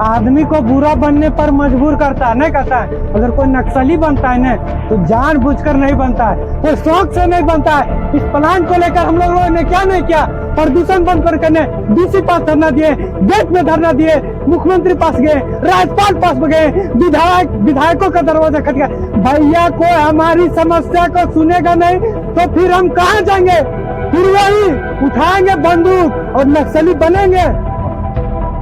आदमी को बुरा बनने पर मजबूर करता है, नहीं करता है। अगर कोई नक्सली बनता है ना तो जानबूझकर नहीं बनता है, कोई शौक से नहीं बनता है। इस प्लान को लेकर हम लोगों ने क्या नहीं किया, प्रदूषण बंद करने डीसी पास धरना दिए, गेट में धरना दिए, मुख्यमंत्री पास गए, राज्यपाल पास गए, विधायकों का दरवाजा खटका। भैया कोई हमारी समस्या को सुनेगा नहीं तो फिर हम कहाँ जाएंगे, फिर वही उठाएंगे बंदूक और नक्सली बनेंगे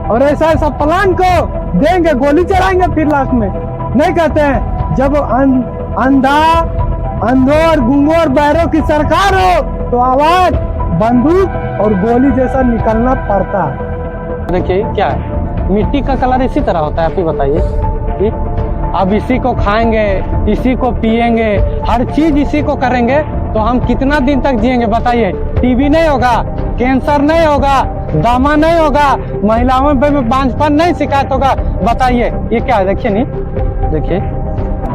और ऐसा ऐसा प्लान को देंगे, गोली चढ़ाएंगे फिर लास्ट में। नहीं कहते हैं जब अंधों और गूंगों और बहरों की सरकार हो तो आवाज बंदूक और गोली जैसा निकलना पड़ता है। देखिए क्या है, मिट्टी का कलर इसी तरह होता है, आप ही बताइए। अब इसी को खाएंगे, इसी को पिएंगे, हर चीज इसी को करेंगे तो हम कितना दिन तक जिएंगे बताइए। टीबी नहीं होगा, कैंसर नहीं होगा, दमा नहीं होगा, महिलाओं में बांझपन नहीं शिकायत होगा, बताइए। ये क्या है, देखिए नहीं, देखिए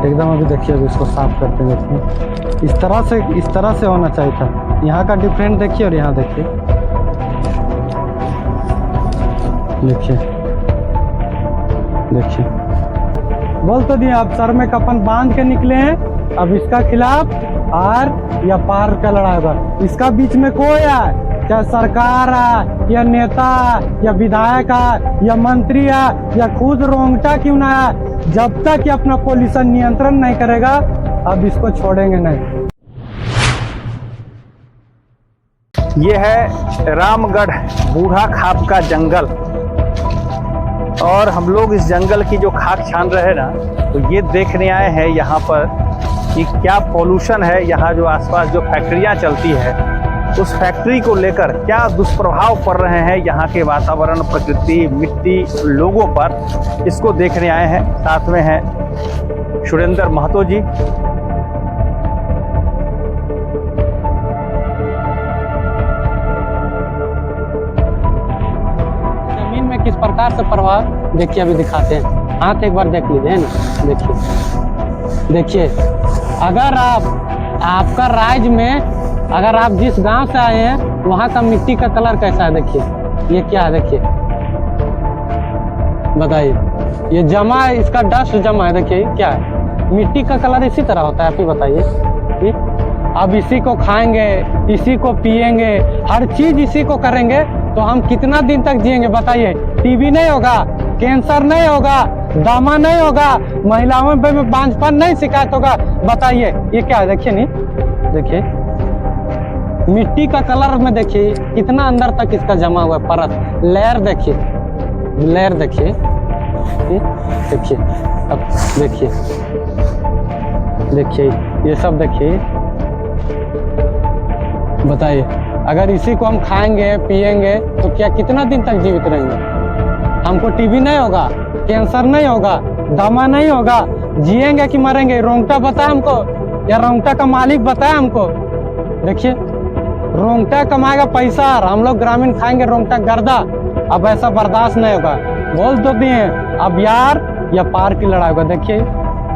एकदम अभी देखिए, अभी इसको साफ करते हैं। देखिए इस तरह से होना चाहिए था। यहाँ का डिफरेंट देखिए और यहाँ देखिए, देखिए देखिए। बोल तो दिए, अब सर में कफन बांध के निकले हैं। अब इसका खिलाफ आर या पार का लड़ाई होगा। इसका बीच में कोई है, चाहे सरकार है या नेता या विधायक है या मंत्री है या खुद रोंगटा क्यों ना है, जब तक ये अपना पोल्यूशन नियंत्रण नहीं करेगा अब इसको छोड़ेंगे नहीं। ये है रामगढ़ बूढ़ा खाप का जंगल और हम लोग इस जंगल की जो खाक छान रहे हैं ना, तो ये देखने आए हैं यहाँ पर कि क्या पॉल्यूशन है। यहाँ जो आसपास जो फैक्ट्रियाँ चलती है उस फैक्ट्री को लेकर क्या दुष्प्रभाव पड़ रहे हैं यहाँ के वातावरण, प्रकृति, मिट्टी, लोगों पर, इसको देखने आए हैं। साथ में हैं सुरेंद्र महतो जी। जमीन में किस प्रकार से प्रभाव देखिए, अभी दिखाते हैं। हाथ एक बार देख लीजिए ना, देखिए देखिए। अगर आपका राज्य में, अगर आप जिस गांव से आए हैं वहां का मिट्टी का कलर कैसा है, देखिए ये क्या है, देखिए बताइए। ये जमा, इसका डस्ट जमा है, देखिए क्या है, मिट्टी का कलर इसी तरह होता है, आप ही बताइए। अब इसी को खाएंगे, इसी को पिएंगे, हर चीज इसी को करेंगे तो हम कितना दिन तक जिएंगे बताइए। टीबी नहीं होगा, कैंसर नहीं होगा, दमा नहीं होगा, महिलाओं में बांझपन नहीं शिकायत होगा, बताइए। ये क्या है, देखिए नहीं, देखिए मिट्टी का कलर में देखिए कितना अंदर तक इसका जमा हुआ है परत, लेयर देखिए, लेयर देखिए, देखिए अब देखिए, देखिए ये सब देखिए, बताइए। अगर इसी को हम खाएंगे पिएंगे तो क्या कितना दिन तक जीवित रहेंगे। हमको टीबी नहीं होगा, कैंसर नहीं होगा, दमा नहीं होगा, जिएंगे कि मरेंगे। रोंगटा बताया हमको, या रोंगटा का मालिक बताया हमको। देखिए रोंगटा कमाएगा पैसा और हम लोग ग्रामीण खाएंगे रोंगटा गर्दा। अब ऐसा बर्दाश्त नहीं होगा। बोल तो दिए अब यार या पार की लड़ाई होगा। देखिए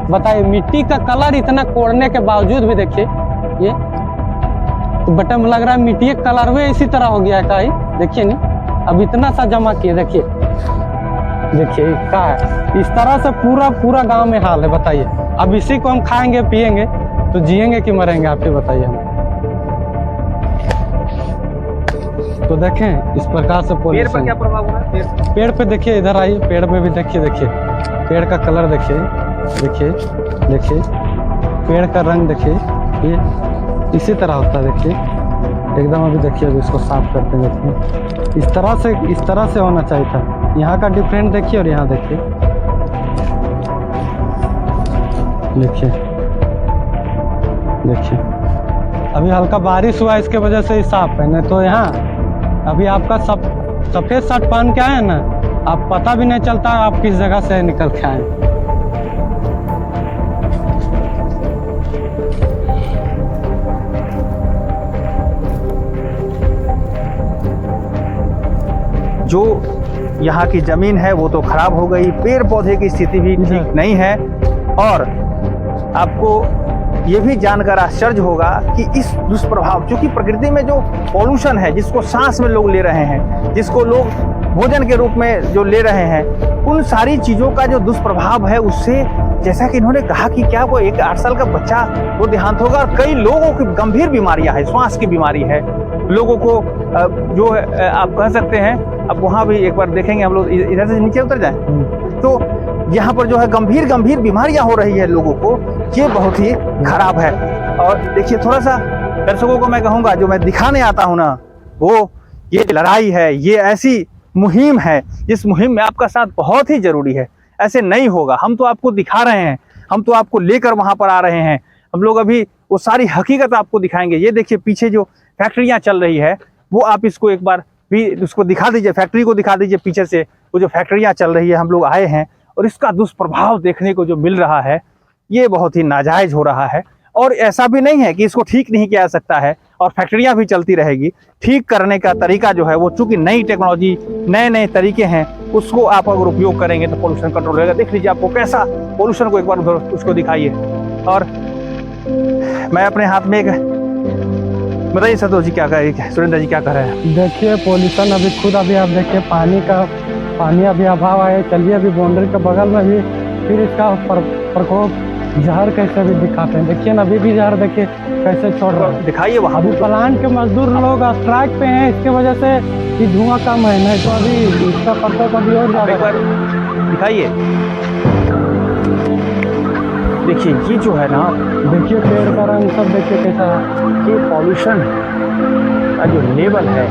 बताइए, मिट्टी का कलर इतना कोड़ने के बावजूद भी देखिए ये तो बटन में लग रहा है मिट्टी का कलर में इसी तरह हो गया है का ही, देखिए नहीं। अब इतना सा जमा किए, देखिए देखिए क्या है। इस तरह से पूरा गांव में हाल है, बताइए। अब इसी को हम खाएंगे पिएंगे तो जिएंगे कि मरेंगे, आप ही बताइए हम। तो देखें इस प्रकार से पेड़ पर क्या प्रभाव हो रहा है। पेड़ पे देखिए, इधर आइए, पेड़ पे भी देखिए, देखिए पेड़ का कलर देखिए, देखिए देखिए पेड़ का रंग देखिए, ये इसी तरह होता है, देखिए एकदम अभी देखिए, अभी इसको साफ करते हैं। देखिए इस तरह से होना चाहिए था। यहाँ का डिफरेंट देखिए और यहाँ देखिए, देखिए देखिए। अभी हल्का बारिश हुआ इसके वजह से ही साफ है, नहीं तो यहाँ अभी आपका सफेद शर्ट पहन के आए ना, आप पता भी नहीं चलता आप किस जगह से निकल के आए। जो यहाँ की जमीन है वो तो खराब हो गई, पेड़ पौधे की स्थिति भी ठीक नहीं है। और आपको ये भी जानकर आश्चर्य होगा कि इस दुष्प्रभाव, क्योंकि प्रकृति में जो पॉल्यूशन है जिसको सांस में लोग ले रहे हैं, जिसको लोग भोजन के रूप में जो ले रहे हैं, उन सारी चीज़ों का जो दुष्प्रभाव है उससे, जैसा कि इन्होंने कहा कि क्या वो एक 8 साल का बच्चा वो देहांत होगा, और कई लोगों की गंभीर बीमारियां हैं, श्वास की बीमारी है, लोगों को जो है आप कह सकते हैं, अब वहाँ भी एक बार देखेंगे हम लोग, इधर से नीचे उतर जाएं तो यहाँ पर जो है गंभीर गंभीर बीमारियां हो रही है लोगों को, ये बहुत ही खराब है। और देखिए थोड़ा सा दर्शकों को मैं कहूँगा, जो मैं दिखाने आता हूँ ना, वो ये लड़ाई है, ये ऐसी मुहिम है जिस मुहिम में आपका साथ बहुत ही जरूरी है। ऐसे नहीं होगा, हम तो आपको दिखा रहे हैं, हम तो आपको लेकर वहाँ पर आ रहे हैं, हम लोग अभी वो सारी हकीकत आपको दिखाएंगे। ये देखिए पीछे जो फैक्ट्रियाँ चल रही है, वो आप इसको एक बार भी उसको दिखा दीजिए, फैक्ट्री को दिखा दीजिए पीछे से, वो जो फैक्ट्रियाँ चल रही है, हम लोग आए हैं और इसका दुष्प्रभाव देखने को जो मिल रहा है, ये बहुत ही नाजायज हो रहा है। और ऐसा भी नहीं है कि इसको ठीक नहीं किया जा सकता है, और फैक्ट्रियां भी चलती रहेगी। ठीक करने का तरीका जो है वो, चूंकि नई टेक्नोलॉजी, नए नए तरीके हैं, उसको आप अगर उपयोग करेंगे तो पोल्यूशन कंट्रोल होगा। देख लीजिए आपको कैसा पोल्यूशन को एक बार उधर उसको दिखाइए। और मैं अपने हाथ में एक, बताइए संतोष जी क्या कर रहे हैं, सुरेंद्र जी क्या कर रहे हैं? देखिए पोल्यूशन अभी खुद अभी आप देखिए पानी अभी अभाव है। चलिए अभी बाउंड्री के बगल में भी फिर इसका प्रकोप जहर कैसे भी दिखाते हैं। देखिए ना अभी भी जहर देखिए कैसे छोड़ रहा है, दिखाइए वहाँ। अभी प्लांट के मजदूर लोग स्ट्राइक पे हैं, इसके वजह से ये धुआं कम है, नहीं तो अभी इसका प्रकोप अभी और एक बार ज्यादा। दिखाइए, देखिए ये जो है ना, देखिए पेड़ का रंग सब देखिए कैसा है। ये पॉल्यूशन का जो लेवल है,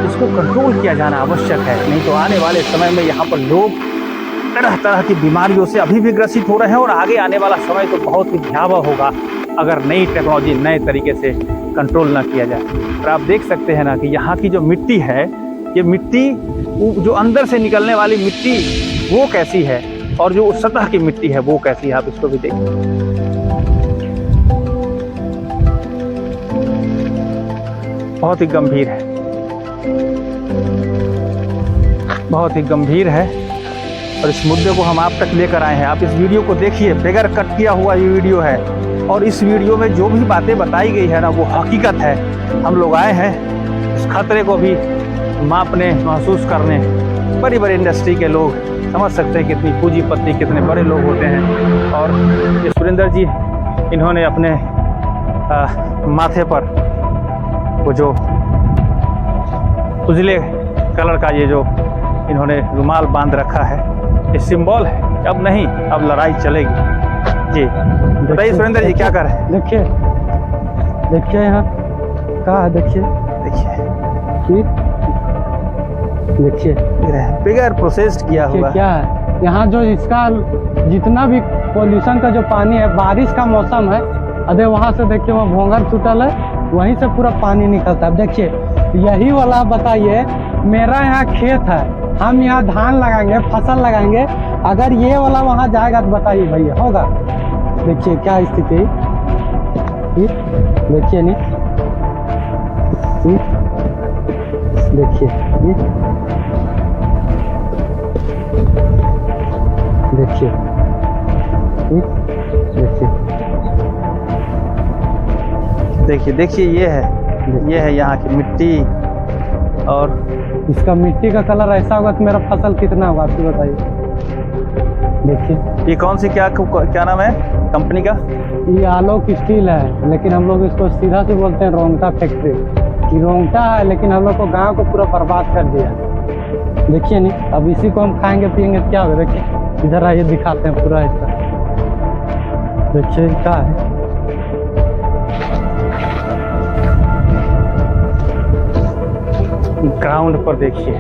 इसको कंट्रोल किया जाना आवश्यक है, नहीं तो आने वाले समय में यहाँ पर लोग तरह तरह की बीमारियों से अभी भी ग्रसित हो रहे हैं, और आगे आने वाला समय तो बहुत ही भयावह होगा अगर नई टेक्नोलॉजी नए तरीके से कंट्रोल ना किया जाए। और आप देख सकते हैं ना कि यहाँ की जो मिट्टी है, ये मिट्टी जो अंदर से निकलने वाली मिट्टी वो कैसी है, और जो सतह की मिट्टी है वो कैसी है, आप इसको भी देखिए। बहुत ही गंभीर है, बहुत ही गंभीर है, और इस मुद्दे को हम आप तक लेकर आए हैं। आप इस वीडियो को देखिए, बगैर कट किया हुआ ये वीडियो है, और इस वीडियो में जो भी बातें बताई गई है ना, वो हकीकत है। हम लोग आए हैं इस खतरे को भी मापने, महसूस करने। बड़ी बड़ी इंडस्ट्री के लोग समझ सकते हैं कितनी पूंजीपति, कितने बड़े लोग होते हैं। और ये सुरेंद्र जी, इन्होंने अपने माथे पर वो जो उजले कलर का ये जो इन्होंने रुमाल बांध रखा है, ये सिंबल है। अब नहीं, अब लड़ाई चलेगी। जी बताइए सुरेंद्र जी क्या कर रहे हैं? देखिए देखिए यहाँ कहाँ है, देखिए देखिए बगैर प्रोसेस्ड किया हुआ क्या है यहाँ जो इसका जितना भी पोल्यूशन का जो पानी है, बारिश का मौसम है, अरे वहाँ से देखिए वहाँ भोंगर छूटल है, वहीं से पूरा पानी निकलता है। देखिए यही वाला, बताइए मेरा यहाँ खेत है, हम यहाँ धान लगाएंगे, फसल लगाएंगे, अगर ये वाला वहाँ जाएगा तो बताइए भैया होगा? देखिए क्या स्थिति, देखिए नहीं, देखिए देखिए देखिए देखिए ये है यहाँ की मिट्टी। और इसका मिट्टी का कलर ऐसा होगा तो मेरा फसल कितना होगा, आप बताइए। देखिए ये कौन सी क्या नाम है कंपनी का? ये आलोक स्टील है, लेकिन हम लोग इसको सीधा से बोलते हैं रोंगटा फैक्ट्री। ये रोंगटा है, लेकिन हम लोग को गांव को पूरा बर्बाद कर दिया। देखिए नहीं, अब इसी को हम खाएंगे पियेंगे तो क्या होगा? देखिए इधर आइए, दिखाते हैं पूरा इसका। देखिए क्या है, ग्राउंड पर देखिए।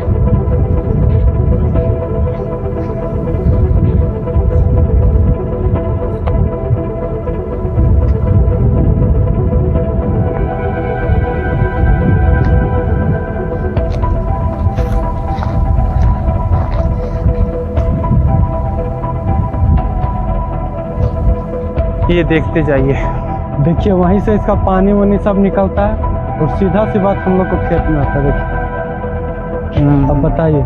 ये देखते जाइए, देखिए वहीं से इसका पानी वानी सब निकलता है और सीधा सी बात हम लोग को खेत में आता है। देखिए अब बताइए,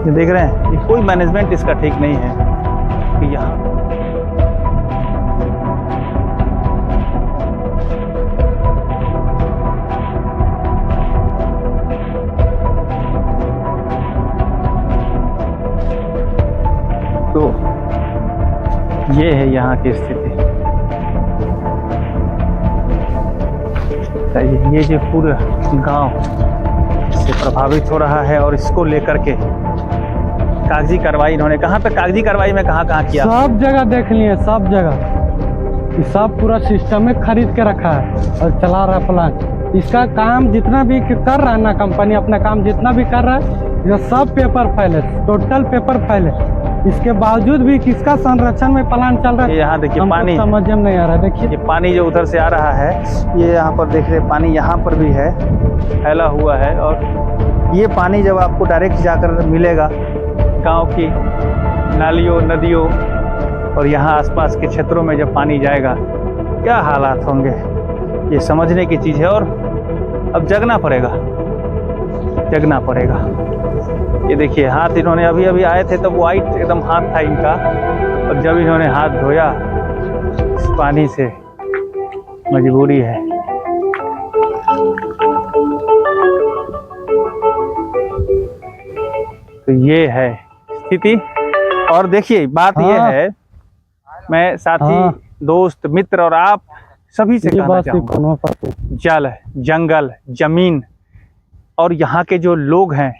ये देख रहे हैं, ये कोई मैनेजमेंट इसका ठीक नहीं है कि यहाँ तो ये है यहाँ की स्थिति। ये जो पूरा गांव से प्रभावित हो रहा है और इसको लेकर के कागजी कार्रवाई इन्होंने कहाँ तक कागजी कार्रवाई में कहाँ किया? सब जगह देख लिए, सब जगह। ये सब पूरा सिस्टम में खरीद के रखा है और चला रहा प्लान। इसका काम जितना भी कर रहा है ना, कंपनी अपना काम जितना भी कर रहा है, ये सब पेपर फाइल है, टोटल पेपर फाइल है। इसके बावजूद भी किसका संरक्षण में प्लान चल रहा है? यहाँ देखिए पानी समझ में नहीं आ रहा है। देखिए ये पानी जो उधर से आ रहा है, ये यहाँ पर देख रहे पानी यहाँ पर भी है, फैला हुआ है। और ये पानी जब आपको डायरेक्ट जाकर मिलेगा गांव की नालियों नदियों और यहाँ आसपास के क्षेत्रों में, जब पानी जाएगा क्या हालात होंगे, ये समझने की चीज़ है। और अब जगना पड़ेगा, जगना पड़ेगा। ये देखिए हाथ इन्होंने अभी अभी आए थे तो वाइट एकदम हाथ था इनका, और जब इन्होंने हाथ धोया इस पानी से, मजबूरी है। तो ये है स्थिति। और देखिए बात ये है, मैं साथी दोस्त मित्र और आप सभी से कहना चाहूँगा, जल जंगल जमीन और यहाँ के जो लोग हैं,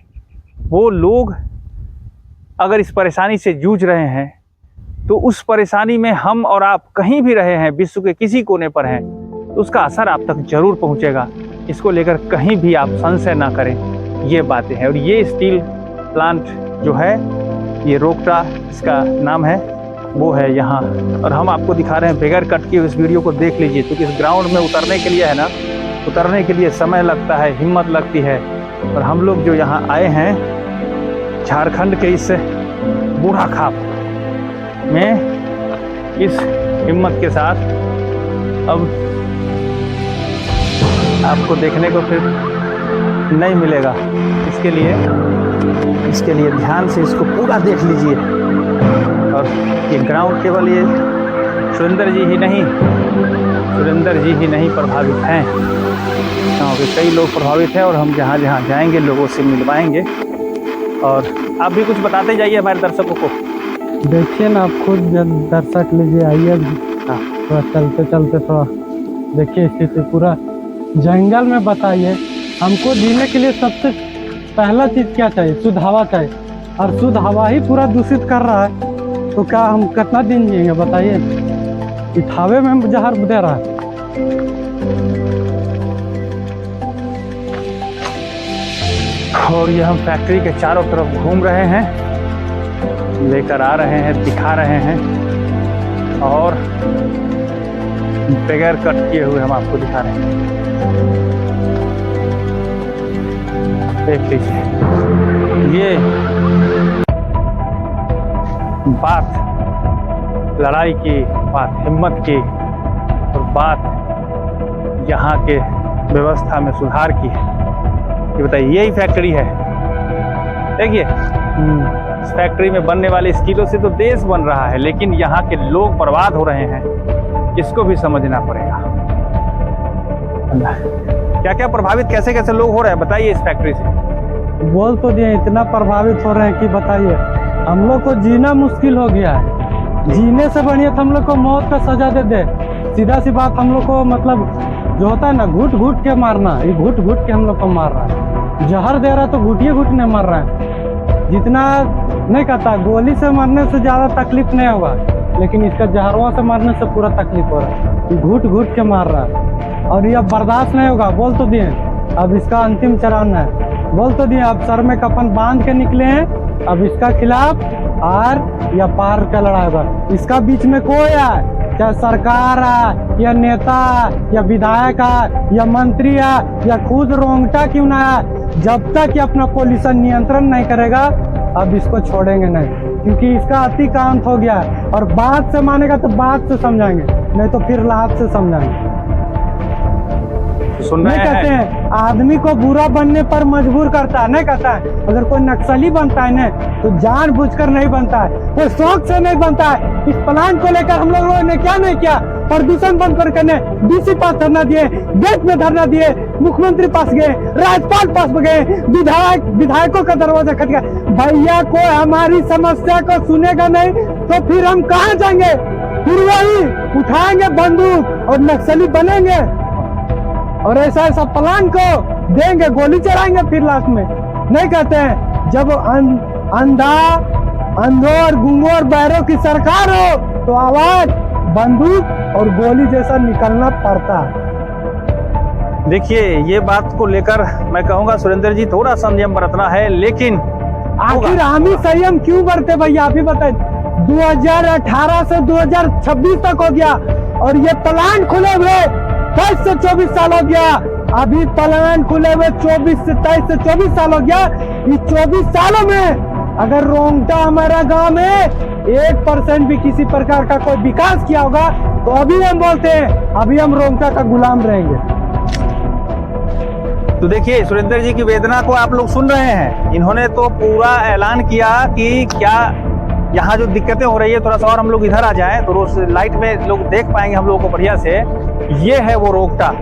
वो लोग अगर इस परेशानी से जूझ रहे हैं तो उस परेशानी में हम और आप कहीं भी रहे हैं, विश्व के किसी कोने पर हैं, तो उसका असर आप तक जरूर पहुंचेगा। इसको लेकर कहीं भी आप संशय ना करें, ये बातें हैं। और ये स्टील प्लांट जो है, ये रोकटा इसका नाम है, वो है यहाँ। और हम आपको दिखा रहे हैं बगैर कट के, इस वीडियो को देख लीजिए, क्योंकि इस ग्राउंड में उतरने के लिए है ना, उतरने के लिए समय लगता है, हिम्मत लगती है। और हम लोग जो यहाँ आए हैं झारखंड के इस बूढ़ा खाप में, इस हिम्मत के साथ अब आपको देखने को फिर नहीं मिलेगा। इसके लिए ध्यान से इसको पूरा देख लीजिए। और ये ग्राउंड केवल ये सुरेंद्र जी ही नहीं प्रभावित हैं, गाँव के कई लोग प्रभावित हैं। और हम जहाँ जहाँ जाएंगे लोगों से मिलवाएंगे। और आप भी कुछ बताते जाइए हमारे दर्शकों को। देखिए ना, आप खुद दर्शक लीजिए, आइए थोड़ा चलते चलते थोड़ा देखिए स्थिति पूरा जंगल में। बताइए हमको जीने के लिए सबसे पहला चीज़ क्या चाहिए? शुद्ध हवा चाहिए, और शुद्ध हवा ही पूरा दूषित कर रहा है, तो क्या हम कितना दिन जिएंगे बताइए? इस हवा में हम जहर दे रहा है। और ये हम फैक्ट्री के चारों तरफ घूम रहे हैं, लेकर आ रहे हैं, दिखा रहे हैं, और बगैर कट किए हुए हम आपको दिखा रहे हैं। देख लीजिए, ये बात लड़ाई की, बात हिम्मत की, और बात यहाँ के व्यवस्था में सुधार की है। ये बताइए, यही फैक्ट्री है। देखिए इस फैक्ट्री में बनने वाले स्टीलों से तो देश बन रहा है, लेकिन यहाँ के लोग बर्बाद हो रहे हैं, इसको भी समझना पड़ेगा। क्या क्या प्रभावित, कैसे कैसे लोग हो रहे हैं बताइए इस फैक्ट्री से? बोल तो दिए, इतना प्रभावित हो रहे हैं कि बताइए, हम लोग को जीना मुश्किल हो गया है। जीने से बढ़िया तो हम लोग को मौत का सजा दे दे। सीधा सी बात, हम लोग को मतलब जो होता है ना, घुट घुट के मारना, ये घुट घुट के हम लोग को मार रहा है। जहर दे रहा है तो घुटिए घुटने मार रहा है। जितना नहीं कहता, गोली से मारने से ज़्यादा तकलीफ नहीं होगा, लेकिन इसका जहरवा से मारने से पूरा तकलीफ हो रहा है। घुट घुट के मार रहा है, और ये बर्दाश्त नहीं होगा। बोल तो दिए, अब इसका अंतिम चरण है। बोल तो दिए, अब सर में कफन बांध के निकले हैं। अब इसका खिलाफ आर या पार का लड़ाई होगा। इसका बीच में कोई है, चाहे सरकार है या नेता या विधायक है या मंत्री है या खुद रोंगटा क्यों ना है, जब तक ये अपना पोल्यूशन नियंत्रण नहीं करेगा, अब इसको छोड़ेंगे नहीं, क्योंकि इसका अतिक्रांत हो गया है। और बात से मानेगा तो बात से समझाएंगे, नहीं तो फिर लाभ से समझाएंगे। सुन रहे नहीं कहते हैं। हैं आदमी को बुरा बनने पर मजबूर करता है, नहीं कहता है अगर कोई नक्सली बनता है ना तो जानबूझकर नहीं बनता है, वो शौक से नहीं बनता है। इस प्लांट को लेकर हम लोगों ने क्या नहीं किया, प्रदूषण बंद करके डीसी पास धरना दिए, गेट में धरना दिए, मुख्यमंत्री पास गए, राज्यपाल पास गए, विधायकों का दरवाजा खटका। भैया को हमारी समस्या को सुनेगा नहीं तो फिर हम कहाँ जाएंगे, फिर वही उठाएंगे बंदूक और नक्सली बनेंगे और ऐसा ऐसा प्लान को देंगे, गोली चलाएंगे फिर लास्ट में। नहीं कहते हैं जब अंधोर गुंगोर बैरों की सरकार हो तो आवाज बंदूक और गोली जैसा निकलना पड़ता है। देखिए ये बात को लेकर मैं कहूंगा सुरेंद्र जी थोड़ा संयम बरतना है, लेकिन आखिर हम ही संयम क्यों बरते भैया आप ही बताइए। 2018 से 2026 तक हो गया और ये प्लांट खुले हुए 23 से 24 साल हो गया। अभी प्लांट खुले हुए 23 से 24 साल हो गया। इस 24 सालों में अगर रोंगटा हमारा गांव में 1% भी किसी प्रकार का कोई विकास किया होगा तो अभी हम बोलते हैं अभी हम रोंगटा का गुलाम रहेंगे। तो देखिए सुरेंद्र जी की वेदना को आप लोग सुन रहे हैं। इन्होंने तो पूरा ऐलान किया कि क्या यहाँ जो दिक्कतें हो रही है, थोड़ा सा और हम लोग इधर आ जाएं तो रोज लाइट में लोग देख पाएंगे हम लोगों को बढ़िया से। ये है वो रोकटा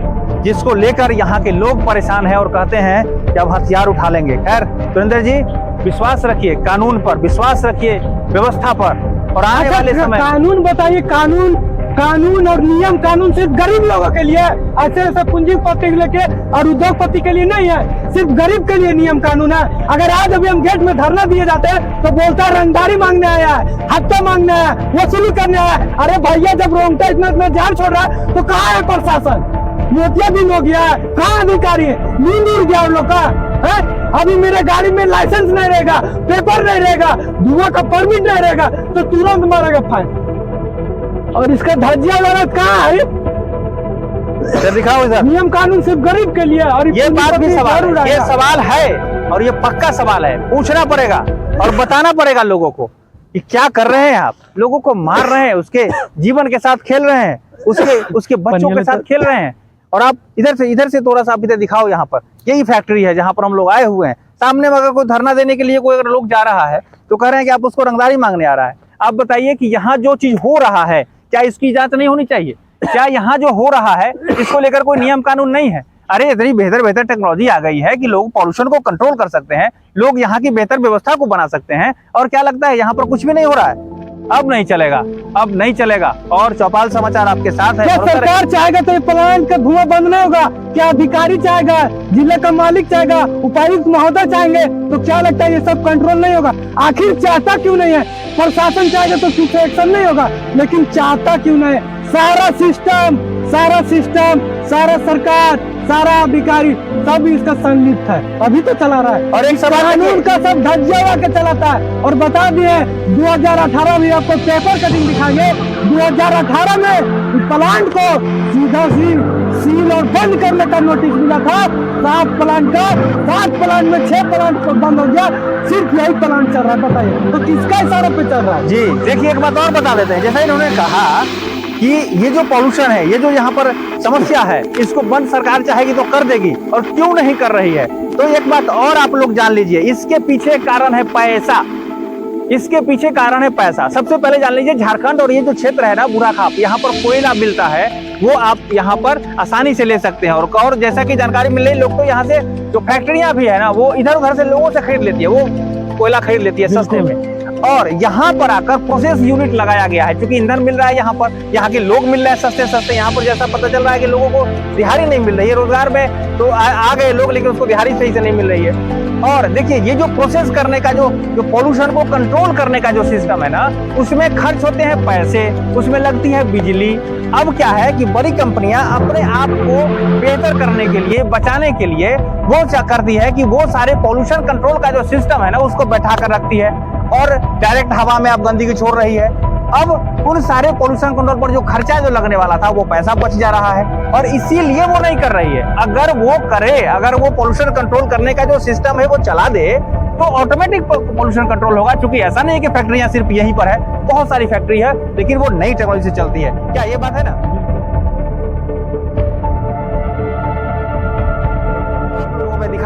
जिसको लेकर यहाँ के लोग परेशान हैं और कहते हैं कि अब हथियार उठा लेंगे। खैर सुरेंद्र जी विश्वास रखिए कानून पर, विश्वास रखिए व्यवस्था पर और आने वाले समय कानून बताइए। कानून और नियम कानून सिर्फ गरीब लोगों के लिए, ऐसे ऐसे पूंजीपति लेके और उद्योगपति के लिए नहीं है, सिर्फ गरीब के लिए नियम कानून है। अगर आज अभी हम गेट में धरना दिए जाते हैं तो बोलता है रंगदारी मांगने आया है, हफ्ता मांगने आया है, वसूली करने आया है। अरे भैया जब रोंगटा इतना जान छोड़ रहा है तो कहाँ है प्रशासन? मोतियाबिंद हो गया है, कहाँ अधिकारी है? नींद उड़ गया उन लोग का है? अभी मेरे गाड़ी में लाइसेंस नहीं रहेगा, पेपर नहीं रहेगा, धुआं का परमिट नहीं रहेगा तो तुरंत मारेगा फाइन। और इसका धज्जिया वारत कहाँ है? इधर दिखाओ इधर। नियम कानून सिर्फ गरीब के लिए। और ये बात भी सवाल है, ये सवाल है और ये पक्का सवाल है, पूछना पड़ेगा और बताना पड़ेगा लोगों को कि क्या कर रहे हैं आप। लोगों को मार रहे हैं, उसके जीवन के साथ खेल रहे हैं, उसके बच्चों के साथ खेल रहे हैं। और आप इधर से थोड़ा सा आप इधर दिखाओ। यहाँ पर यही फैक्ट्री है जहाँ पर हम लोग आए हुए हैं। सामने में अगर कोई धरना देने के लिए कोई अगर लोग जा रहा है तो कह रहे हैं कि आप उसको रंगदारी मांगने आ रहा है। आप बताइए कि यहाँ जो चीज हो रहा है क्या इसकी जांच नहीं होनी चाहिए? क्या यहाँ जो हो रहा है इसको लेकर कोई नियम कानून नहीं है? अरे इतनी बेहतर टेक्नोलॉजी आ गई है कि लोग पॉल्यूशन को कंट्रोल कर सकते हैं, लोग यहाँ की बेहतर व्यवस्था को बना सकते हैं। और क्या लगता है यहाँ पर कुछ भी नहीं हो रहा है? अब नहीं चलेगा, अब नहीं चलेगा। और चौपाल समाचार आपके साथ है। क्या सरकार चाहेगा तो ये प्लांट का धुआं बंद नहीं होगा? क्या अधिकारी चाहेगा, जिले का मालिक चाहेगा, उपायुक्त महोदय चाहेंगे तो क्या लगता है ये सब कंट्रोल नहीं होगा? आखिर चाहता क्यों नहीं है? प्रशासन चाहेगा तो कुछ एक्शन नहीं होगा, लेकिन चाहता क्यों नहीं है? सारा सिस्टम, सारा सरकार, सारा अधिकारी सब इसका संलिप्त है, अभी तो चला रहा है। और एक सवाल कानून का सब धज्जिया के चलाता है। और बता दिए 2018 में आपको पेपर कटिंग दिखाएंगे। 2018 में प्लांट को सीधा सील और बंद करने का नोटिस मिला था। 7 प्लांट का, 7 प्लांट में 6 प्लांट को बंद हो गया, सिर्फ यही प्लांट चल रहा है। बताइए तो किसका इशारा पे चल रहा है? जी देखिए एक बात और बता देते हैं। जैसा इन्होंने कहा कि ये जो पॉल्यूशन है, ये जो यहाँ पर समस्या है, इसको बंद सरकार चाहेगी तो कर देगी, और क्यों नहीं कर रही है। तो एक बात और आप लोग जान लीजिए, इसके पीछे कारण है पैसा। इसके पीछे कारण है पैसा। सबसे पहले जान लीजिए झारखंड और ये जो क्षेत्र है ना बूढ़ाखाप, यहाँ पर कोयला मिलता है, वो आप यहाँ पर आसानी से ले सकते हैं। और जैसा कि जानकारी मिल रही, लोग तो यहाँ से जो फैक्ट्रियां भी है ना वो इधर उधर से लोगों से खरीद लेती है, वो कोयला खरीद लेती है सस्ते में। और यहाँ पर आकर प्रोसेस यूनिट लगाया गया है, क्योंकि ईंधन मिल रहा है यहाँ पर, यहाँ के लोग मिल रहे हैं सस्ते। यहाँ पर जैसा पता चल रहा है कि लोगों को दिहाड़ी नहीं मिल रही है। रोजगार में तो आ गए लोग, लेकिन उसको दिहाड़ी सही से नहीं मिल रही है। और देखिए ये जो प्रोसेस करने का जो पॉल्यूशन को कंट्रोल करने का जो सिस्टम है ना, उसमें खर्च होते हैं पैसे, उसमें लगती है बिजली। अब क्या है कि बड़ी कंपनियां अपने आप को बेहतर करने के लिए, बचाने के लिए वो क्या करती है कि वो सारे पॉल्यूशन कंट्रोल का जो सिस्टम है ना उसको बैठा कर रखती है और डायरेक्ट हवा में आप गंदगी छोड़ रही है। अब उन सारे पॉल्यूशन कंट्रोल पर जो खर्चा जो लगने वाला था वो पैसा बच जा रहा है, और इसीलिए वो नहीं कर रही है। अगर वो करे, अगर वो पॉल्यूशन कंट्रोल करने का जो सिस्टम है वो चला दे तो ऑटोमेटिक पॉल्यूशन कंट्रोल होगा। क्योंकि ऐसा नहीं है कि फैक्ट्रियां सिर्फ यहीं पर है, बहुत सारी फैक्ट्री है, लेकिन वो नई टेक्नोलॉजी से चलती है। क्या ये बात है ना?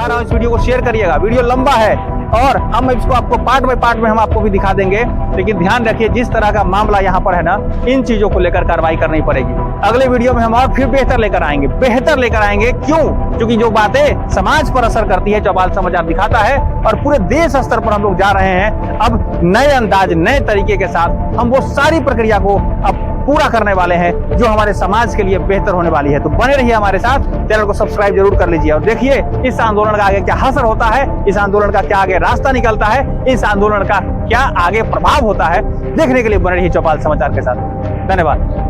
दिखा रहा हूँ, इस वीडियो को शेयर करिएगा। वीडियो लंबा है और हम इसको आपको पार्ट बाय पार्ट में हम आपको भी दिखा देंगे, लेकिन ध्यान रखिए जिस तरह का मामला यहाँ पर है ना, इन चीजों को लेकर कार्रवाई करनी पड़ेगी। अगले वीडियो में हम और फिर बेहतर लेकर आएंगे, बेहतर लेकर आएंगे। क्यों? क्योंकि जो बातें समाज पर असर करती है चौपाल समाचार दिखाता है और पूरे देश स्तर पर हम लोग जा रहे हैं अब नए अंदाज, नए तरीके के साथ हम वो सारी प्रक्रिया को अब पूरा करने वाले हैं जो हमारे समाज के लिए बेहतर होने वाली है। तो बने रहिए हमारे साथ, चैनल को सब्सक्राइब जरूर कर लीजिए और देखिए इस आंदोलन का आगे क्या असर होता है, इस आंदोलन का क्या आगे रास्ता निकलता है, इस आंदोलन का क्या आगे प्रभाव होता है। देखने के लिए बने रहिए चौपाल समाचार के साथ। धन्यवाद।